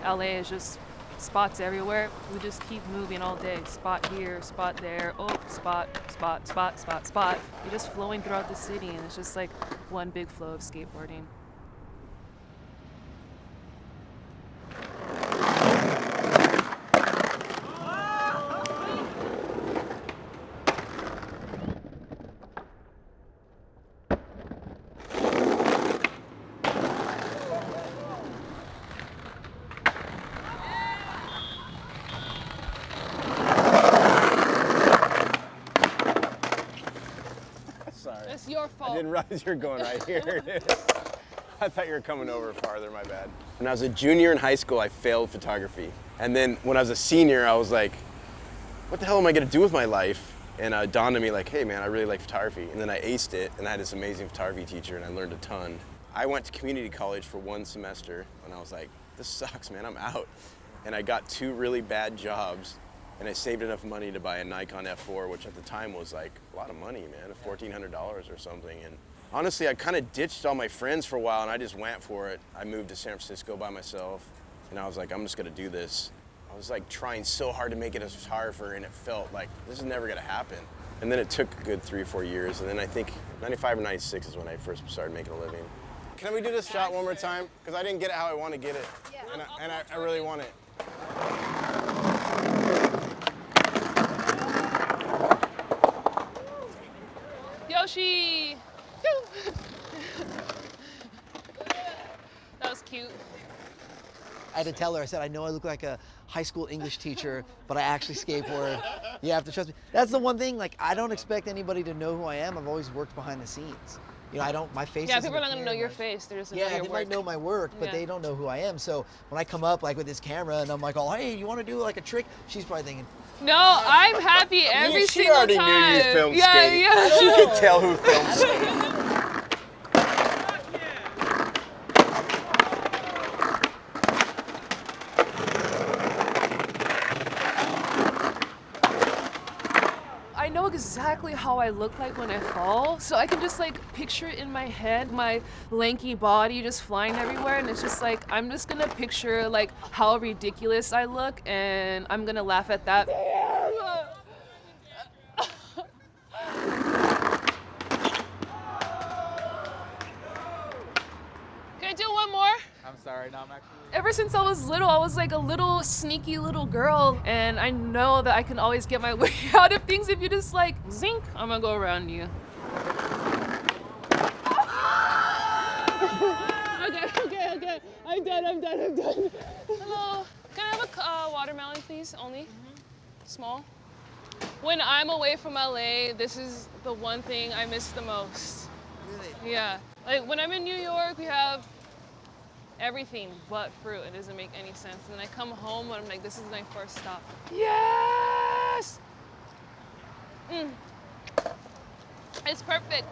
LA is just spots everywhere. We just keep moving all day. Spot here, spot there, oh, spot, spot, spot, spot, spot. You're just flowing throughout the city, and it's just like one big flow of skateboarding. Sorry. It's your fault. I didn't realize you were going right here. I thought you were coming over farther, my bad. When I was a junior in high school, I failed photography. And then when I was a senior, I was like, what the hell am I gonna do with my life? And it dawned on me like, hey man, I really like photography. And then I aced it, and I had this amazing photography teacher, and I learned a ton. I went to community college for 1 semester, and I was like, this sucks, man, I'm out. And I got 2 really bad jobs, and I saved enough money to buy a Nikon F4, which at the time was like a lot of money, man, $1,400 or something. And honestly, I kind of ditched all my friends for a while, and I just went for it. I moved to San Francisco by myself, and I was like, I'm just gonna do this. I was like trying so hard to make it as a photographer, and it felt like this is never gonna happen. And then it took a good 3 or 4 years, and then I think 95 or 96 is when I first started making a living. Can we do this shot one more time? Because I didn't get it how I want to get it, and I really want it. Yoshi! That was cute. I had to tell her, I said, I know I look like a high school English teacher, but I actually skateboard. You have to trust me. That's the one thing, like, I don't expect anybody to know who I am. I've always worked behind the scenes. You know, I don't, my face Yeah, isn't people are not gonna know your appearing, face. They're just gonna know yeah, your they work. might know my work, but they don't know who I am. So when I come up like with this camera and I'm like, oh, hey, you want to do like a trick? She's probably thinking, No, I'm happy every She single already time. knew you filmed yeah, skating. Yeah. She could tell who filmed skating. I know exactly how I look like when I fall, so I can just like picture it in my head, my lanky body just flying everywhere, and it's just like, I'm just gonna picture like how ridiculous I look, and I'm gonna laugh at that. Can I do one more? I'm sorry, no, I'm actually... Ever since I was little, I was like a little sneaky little girl, and I know that I can always get my way out of things if you just like, zink, I'm gonna go around you. Okay. I'm done. Hello, can I have a watermelon, please, only? Small. When I'm away from LA, this is the one thing I miss the most. really? Yeah, like when I'm in New York, we have everything but fruit. It doesn't make any sense. And then I come home and I'm like, this is my first stop. Yes! It's perfect.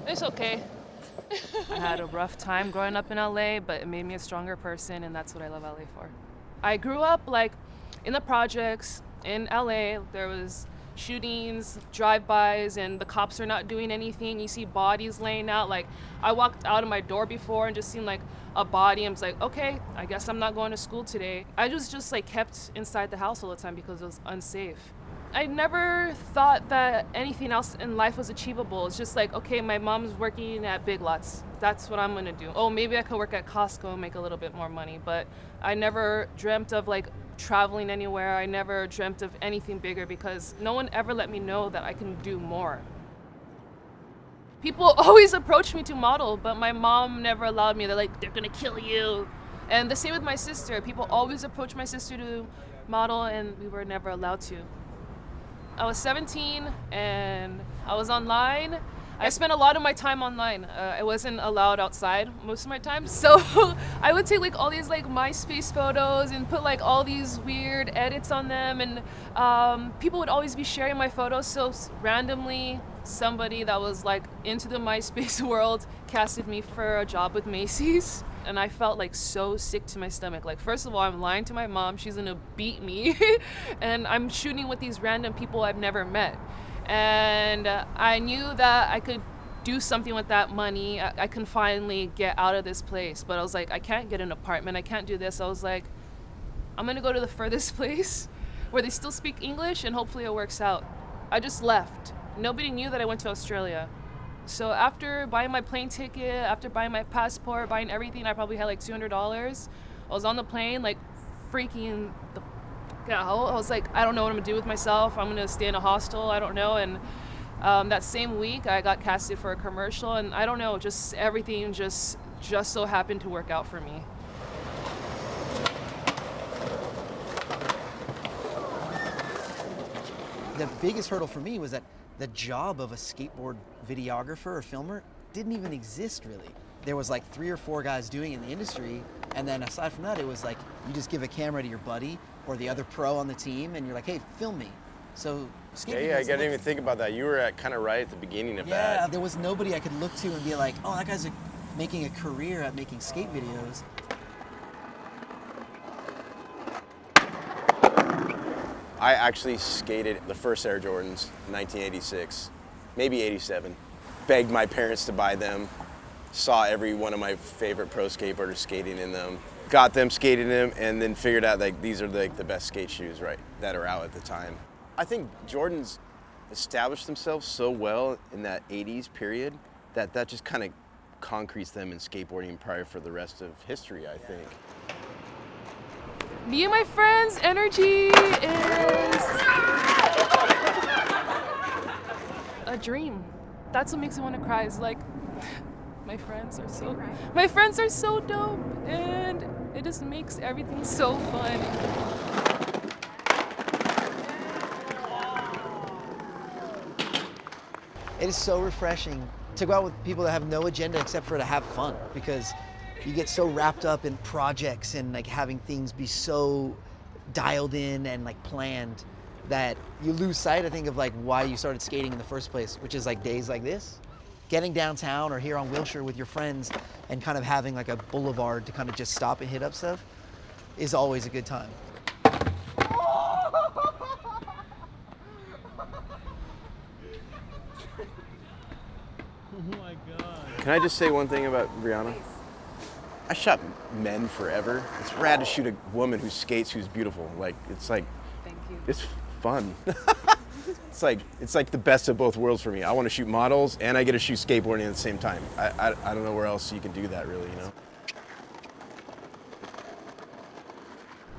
It's okay. I had a rough time growing up in LA, but it made me a stronger person, and that's what I love LA for. I grew up like in the projects in LA. There was shootings, drive-bys, and the cops are not doing anything. You see bodies laying out. Like, I walked out of my door before and just seen like a body. I was like, okay, I guess I'm not going to school today. I was just like kept inside the house all the time because it was unsafe. I never thought that anything else in life was achievable. It's just like, okay, my mom's working at Big Lots. That's what I'm gonna do. Oh, maybe I could work at Costco and make a little bit more money, but I never dreamt of like traveling anywhere. I never dreamt of anything bigger because no one ever let me know that I can do more. People always approach me to model, but my mom never allowed me. They're like, they're gonna kill you. And the same with my sister. People always approach my sister to model, and we were never allowed to. I was 17 and I was online. I spent a lot of my time online. I wasn't allowed outside most of my time. So I would take like all these like MySpace photos and put like all these weird edits on them, and people would always be sharing my photos so randomly. somebody that was like into the MySpace world casted me for a job with Macy's. And I felt like so sick to my stomach. Like, first of all, I'm lying to my mom. She's gonna beat me. And I'm shooting with these random people I've never met. And I knew that I could do something with that money. I can finally get out of this place. But I was like, I can't get an apartment. I can't do this. I was like, I'm gonna go to the furthest place where they still speak English and hopefully it works out. I just left. Nobody knew that I went to Australia. So after buying my plane ticket, after buying my passport, buying everything, I probably had like $200. I was on the plane like freaking the f out. I was like, I don't know what I'm gonna do with myself. I'm gonna stay in a hostel, I don't know. And that same week I got casted for a commercial, and I don't know, just everything just so happened to work out for me. The biggest hurdle for me was that the job of a skateboard videographer or filmer didn't even exist really. There was like 3 or 4 guys doing it in the industry, and then aside from that, it was like you just give a camera to your buddy or the other pro on the team, and you're like, hey, film me. So yeah, I didn't even think about that. You were kind of right at the beginning of that. Yeah, there was nobody I could look to and be like, oh, that guy's making a career at making skate videos. I actually skated the first Air Jordans in 1986, maybe 87. Begged my parents to buy them. Saw every one of my favorite pro skateboarders skating in them. Got them, skated them, and then figured out like these are like the best skate shoes that are out at the time. I think Jordans established themselves so well in that 80s period that just kind of concretes them in skateboarding prior for the rest of history, I think. Me and my friends' energy is a dream. That's what makes me want to cry. Is like my friends are so dope, and it just makes everything so fun. It is so refreshing to go out with people that have no agenda except for to have fun, because you get so wrapped up in projects and like having things be so dialed in and like planned that you lose sight, I think, of like why you started skating in the first place, which is like days like this. Getting downtown or here on Wilshire with your friends and kind of having like a boulevard to kind of just stop and hit up stuff is always a good time. Oh my God. Can I just say one thing about Briana? I shot men forever. It's rad to shoot a woman who skates, who's beautiful. Like, Thank you. it's fun. It's like the best of both worlds for me. I want to shoot models and I get to shoot skateboarding at the same time. I don't know where else you can do that really, you know?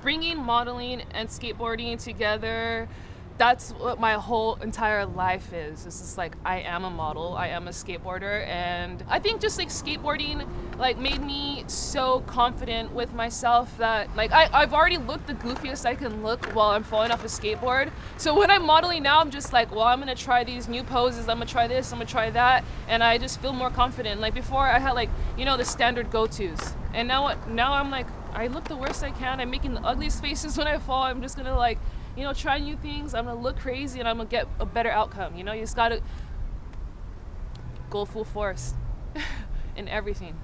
Bringing modeling and skateboarding together, that's what my whole entire life is. It's just like, I am a model, I am a skateboarder, and I think just like skateboarding like made me so confident with myself that like I've already looked the goofiest I can look while I'm falling off a skateboard. So when I'm modeling now, I'm just like, well, I'm gonna try these new poses, I'm gonna try this, I'm gonna try that, and I just feel more confident. Like before I had like, you know, the standard go-tos, and now I'm like, I look the worst I can, I'm making the ugliest faces when I fall, I'm just gonna like, you know, try new things, I'm gonna look crazy and I'm gonna get a better outcome. You know, you just gotta go full force in everything.